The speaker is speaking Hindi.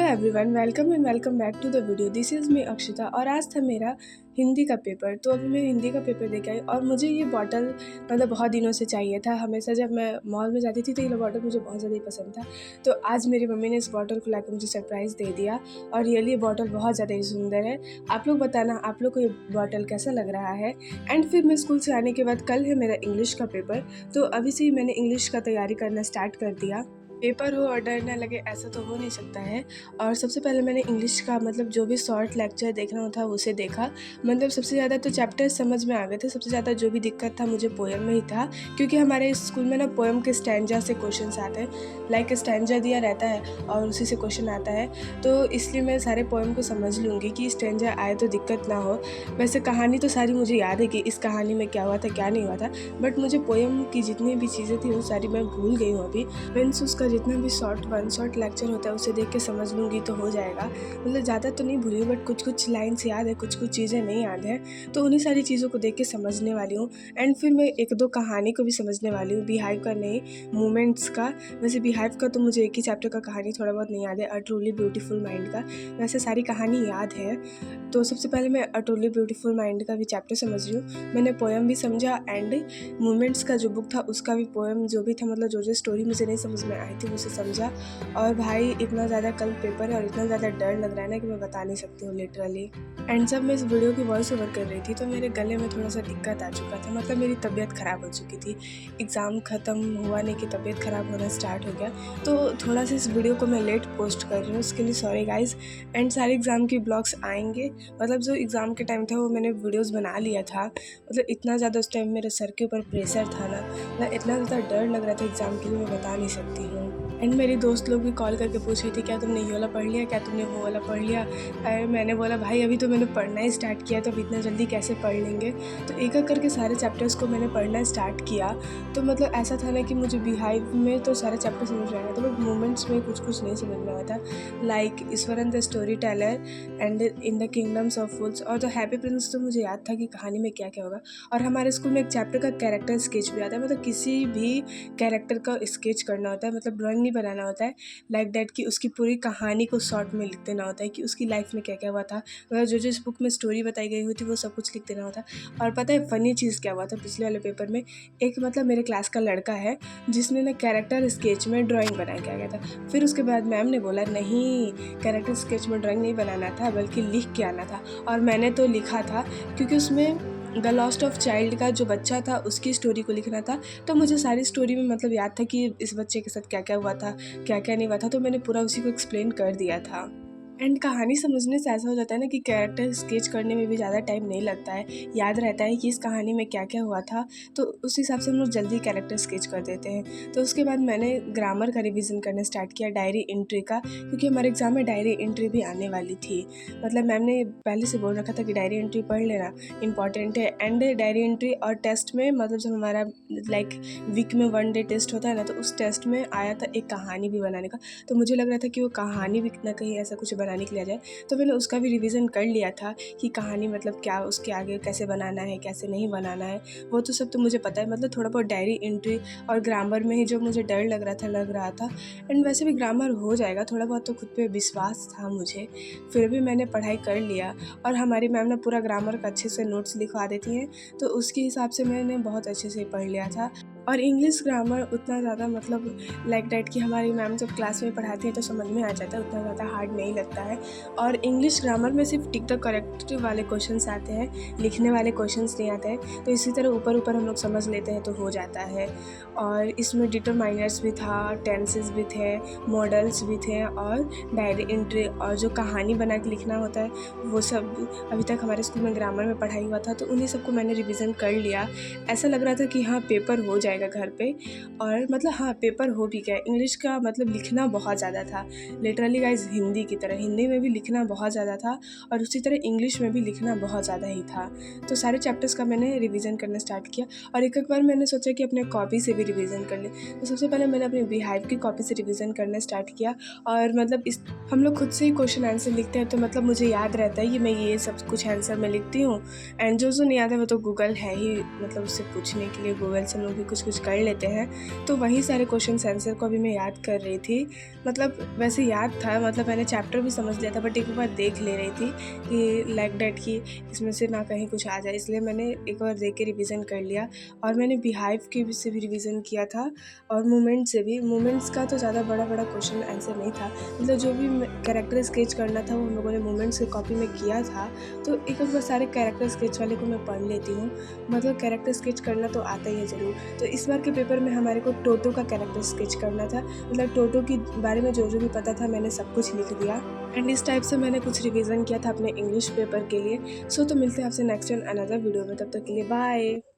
Everyone, welcome and welcome back to the video. This is me Akshita और आज था मेरा हिंदी का पेपर। तो अभी मैं हिंदी का पेपर दे के आई और मुझे ये बॉटल मतलब बहुत दिनों से चाहिए था। हमेशा जब मैं मॉल में जाती थी तो ये बॉटल मुझे बहुत ज़्यादा ही पसंद था। तो आज मेरी मम्मी ने इस बॉटल को लाकर मुझे सरप्राइज़ दे दिया और रियली ये बॉटल बहुत ज़्यादा ही सुंदर है। आप लोग बताना आप लोग को ये बॉटल कैसा लग रहा है। एंड फिर मैं स्कूल से आने के बाद कल है मेरा इंग्लिश का पेपर, तो अभी से ही मैंने इंग्लिश का तैयारी करना स्टार्ट कर दिया। पेपर हो और डर ना लगे ऐसा तो हो नहीं सकता है। और सबसे पहले मैंने इंग्लिश का मतलब जो भी शॉर्ट लेक्चर देखना था उसे देखा। मतलब सबसे ज़्यादा तो चैप्टर समझ में आ गए थे। सबसे ज़्यादा जो भी दिक्कत था मुझे पोएम में ही था, क्योंकि हमारे स्कूल में ना पोएम के स्टैंजा से क्वेश्चंस आते हैं। लाइक स्टैंजा दिया रहता है और उसी से क्वेश्चन आता है, तो इसलिए मैं सारे पोएम को समझ लूँगी कि स्टैंजा आए तो दिक्कत ना हो। वैसे कहानी तो सारी मुझे याद है कि इस कहानी में क्या हुआ था क्या नहीं हुआ था, बट मुझे पोएम की जितनी भी चीज़ें थी वो सारी मैं भूल गई हूँ अभी। मीन्स उसका जितना भी वन शॉट लेक्चर होता है उसे देख के समझ लूँगी तो हो जाएगा। मतलब ज़्यादा तो नहीं भूली, बट कुछ लाइन्स याद है, कुछ चीज़ें नहीं याद है, तो उन्हीं सारी चीज़ों को देख के समझने वाली हूँ। एंड फिर मैं एक दो कहानी को भी समझने वाली हूँ, बिहाइव का नहीं, मूवमेंट्स का। वैसे बिहाइव का तो मुझे एक ही चैप्टर का कहानी थोड़ा बहुत नहीं याद है, अ ट्रूली ब्यूटीफुल माइंड का। वैसे सारी कहानी याद है। तो सबसे पहले मैं अ ट्रूली ब्यूटीफुल माइंड का भी चैप्टर समझ रही हूँ। मैंने पोएम भी समझा एंड मूवमेंट्स का जो बुक था उसका भी पोएम जो भी था, मतलब जो स्टोरी मुझे नहीं समझ में आई थी उसे समझा। और भाई इतना ज़्यादा कल पेपर है और इतना ज़्यादा डर लग रहा है ना कि मैं बता नहीं सकती हूँ लिटरली। एंड जब मैं इस वीडियो की वॉइस ओवर कर रही थी तो मेरे गले में थोड़ा सा दिक्कत आ चुका था, मतलब मेरी तबीयत ख़राब हो चुकी थी। एग्ज़ाम ख़त्म हुआ नहीं कि तबीयत ख़राब होना स्टार्ट हो गया, तो थोड़ा सा इस वीडियो को मैं लेट पोस्ट कर रही हूँ, उसके लिए सॉरी गाइज़। एंड सारे एग्ज़ाम के ब्लॉग्स आएंगे। मतलब जो एग्ज़ाम के टाइम था वो मैंने वीडियोज़ बना लिया था। मतलब इतना ज़्यादा उस टाइम मेरे सर के ऊपर प्रेशर था ना, मतलब इतना ज़्यादा डर लग रहा था एग्ज़ाम के लिए, मैं बता नहीं सकती हूँ। एंड मेरी दोस्त लोग भी कॉल करके पूछ रही थी क्या तुमने ये वाला पढ़ लिया, क्या तुमने वो वाला पढ़ लिया। मैंने बोला भाई अभी तो मैंने पढ़ना ही स्टार्ट किया, तो अब इतना जल्दी कैसे पढ़ लेंगे। तो एक एक करके सारे चैप्टर्स को मैंने पढ़ना स्टार्ट किया। तो मतलब ऐसा था ना कि मुझे बिहाइव में तो सारे चैप्टर समझ में आया था, बट मोमेंट्स में कुछ नहीं समझ में आया था। Like Iswaran the story teller and in the kingdoms of woods और द हैप्पी प्रिंस तो मुझे याद था कि कहानी में क्या क्या होगा। और हमारे स्कूल में एक चैप्टर का कैरेक्टर स्केच भी आता है, मतलब किसी भी कैरेक्टर का स्केच करना होता है, मतलब ड्राइंग नहीं बनाना होता है लाइक दैट कि उसकी पूरी कहानी को शॉर्ट में लिख देना होता है कि उसकी लाइफ में क्या क्या हुआ था। मतलब जो इस बुक में स्टोरी बताई गई हुई थी वो सब कुछ लिख देना होता है। और पता है फ़नी चीज़ क्या हुआ था पिछले वाले पेपर में, एक मतलब मेरे क्लास का लड़का है जिसने ना कैरेक्टर स्केच में ड्राइंग बना के आ गया था। फिर उसके बाद मैम ने बोला नहीं, कैरेक्टर स्केच में ड्राइंग नहीं बनाना था बल्कि लिख के आना था। और मैंने तो लिखा था क्योंकि उसमें द लॉस्ट ऑफ चाइल्ड का जो बच्चा था उसकी स्टोरी को लिखना था। तो मुझे सारी स्टोरी में मतलब याद था कि इस बच्चे के साथ क्या क्या हुआ था, क्या क्या नहीं हुआ था, तो मैंने पूरा उसी को एक्सप्लेन कर दिया था। एंड कहानी समझने से ऐसा हो जाता है ना कि कैरेक्टर स्केच करने में भी ज़्यादा टाइम नहीं लगता है, याद रहता है कि इस कहानी में क्या क्या हुआ था, तो उस हिसाब से हम लोग जल्दी कैरेक्टर स्केच कर देते हैं। तो उसके बाद मैंने ग्रामर का रिवीजन करना स्टार्ट किया, डायरी एंट्री का, क्योंकि हमारे एग्ज़ाम में डायरी एंट्री भी आने वाली थी। मतलब मैम ने पहले से बोल रखा था कि डायरी एंट्री पढ़ लेना, इंपॉर्टेंट है। एंड डायरी एंट्री और टेस्ट में मतलब जब हमारा लाइक वीक में 1 डे टेस्ट होता है ना, तो उस टेस्ट में आया था एक कहानी भी बनाने का। तो मुझे लग रहा था कि वो कहानी भी ना कहीं ऐसा कुछ बनाने के लिए आ जाए, तो मैंने उसका भी रिवीजन कर लिया था कि कहानी मतलब क्या, उसके आगे कैसे बनाना है कैसे नहीं बनाना है, वो तो सब तो मुझे पता है। मतलब थोड़ा बहुत डायरी एंट्री और ग्रामर में ही जो मुझे डर लग रहा था। एंड वैसे भी ग्रामर हो जाएगा, थोड़ा बहुत तो खुद पे विश्वास था मुझे, फिर भी मैंने पढ़ाई कर लिया। और हमारी मैम ने पूरा ग्रामर का अच्छे से नोट्स लिखवा देती हैं, तो उसके हिसाब से मैंने बहुत अच्छे से पढ़ लिया था। और इंग्लिश ग्रामर उतना ज़्यादा मतलब लाइक डैट कि हमारी मैम जब क्लास में पढ़ाती है तो समझ में आ जाता है, उतना ज़्यादा हार्ड नहीं लगता है। और इंग्लिश ग्रामर में सिर्फ टिक द करेक्ट वाले क्वेश्चंस आते हैं, लिखने वाले क्वेश्चंस नहीं आते हैं, तो इसी तरह ऊपर ऊपर हम लोग समझ लेते हैं तो हो जाता है। और इसमें डिटरमाइनर्स भी था, टेंसेस भी थे, मॉडल्स भी थे और डायरी एंट्री और जो कहानी बना के लिखना होता है वो सब अभी तक हमारे स्कूल में ग्रामर में पढ़ाई हुआ था, तो उन्हीं सबको मैंने रिविज़न कर लिया। ऐसा लग रहा था कि हाँ पेपर हो जाएगा घर पे, और मतलब हाँ पेपर हो भी गया। इंग्लिश का मतलब लिखना बहुत ज़्यादा था लिटरली गाइज, हिंदी की तरह हिंदी में भी लिखना बहुत ज़्यादा था और उसी तरह इंग्लिश में भी लिखना बहुत ज़्यादा ही था। तो सारे चैप्टर्स का मैंने रिवीजन करना स्टार्ट किया और एक बार मैंने सोचा कि अपने कॉपी से भी रिवीजन कर ले। तो सबसे पहले मैंने अपने बिहाइव की कॉपी से रिवीजन करना स्टार्ट किया। और मतलब इस हम लोग खुद से ही क्वेश्चन आंसर लिखते हैं, तो मतलब मुझे याद रहता है कि मैं ये सब कुछ आंसर मैं लिखती हूँ। एंड जो नहीं आता है वो तो गूगल है ही, मतलब उससे पूछने के लिए गूगल से हम लोग भी कुछ कुछ कर लेते हैं। तो वही सारे क्वेश्चन आंसर को अभी मैं याद कर रही थी। मतलब वैसे याद था, मतलब मैंने चैप्टर भी समझ लिया था, बट एक बार देख ले रही थी कि लाइक डैट कि इसमें से ना कहीं कुछ आ जाए, इसलिए मैंने एक बार देख के रिवीजन कर लिया। और मैंने बिहाइव के भी से भी रिवीजन किया था और मूवमेंट से भी। मूवमेंट्स का तो ज़्यादा बड़ा बड़ा क्वेश्चन आंसर नहीं था, मतलब जो भी कैरेक्टर स्केच करना था वो हम लोगों ने मूवमेंट्स की कॉपी में किया था। तो एक बार सारे कैरेक्टर स्केच वाले को मैं पढ़ लेती हूँ, मतलब कैरेक्टर स्केच करना तो आता ही है ज़रूर। तो इस बार के पेपर में हमारे को टोटो का कैरेक्टर स्केच करना था, मतलब टोटो के बारे में जो भी पता था मैंने सब कुछ लिख दिया। एंड इस टाइप से मैंने कुछ रिवीजन किया था अपने इंग्लिश पेपर के लिए। सो तो मिलते हैं आपसे नेक्स्ट एंड अनदर वीडियो में, तब तक के लिए बाय।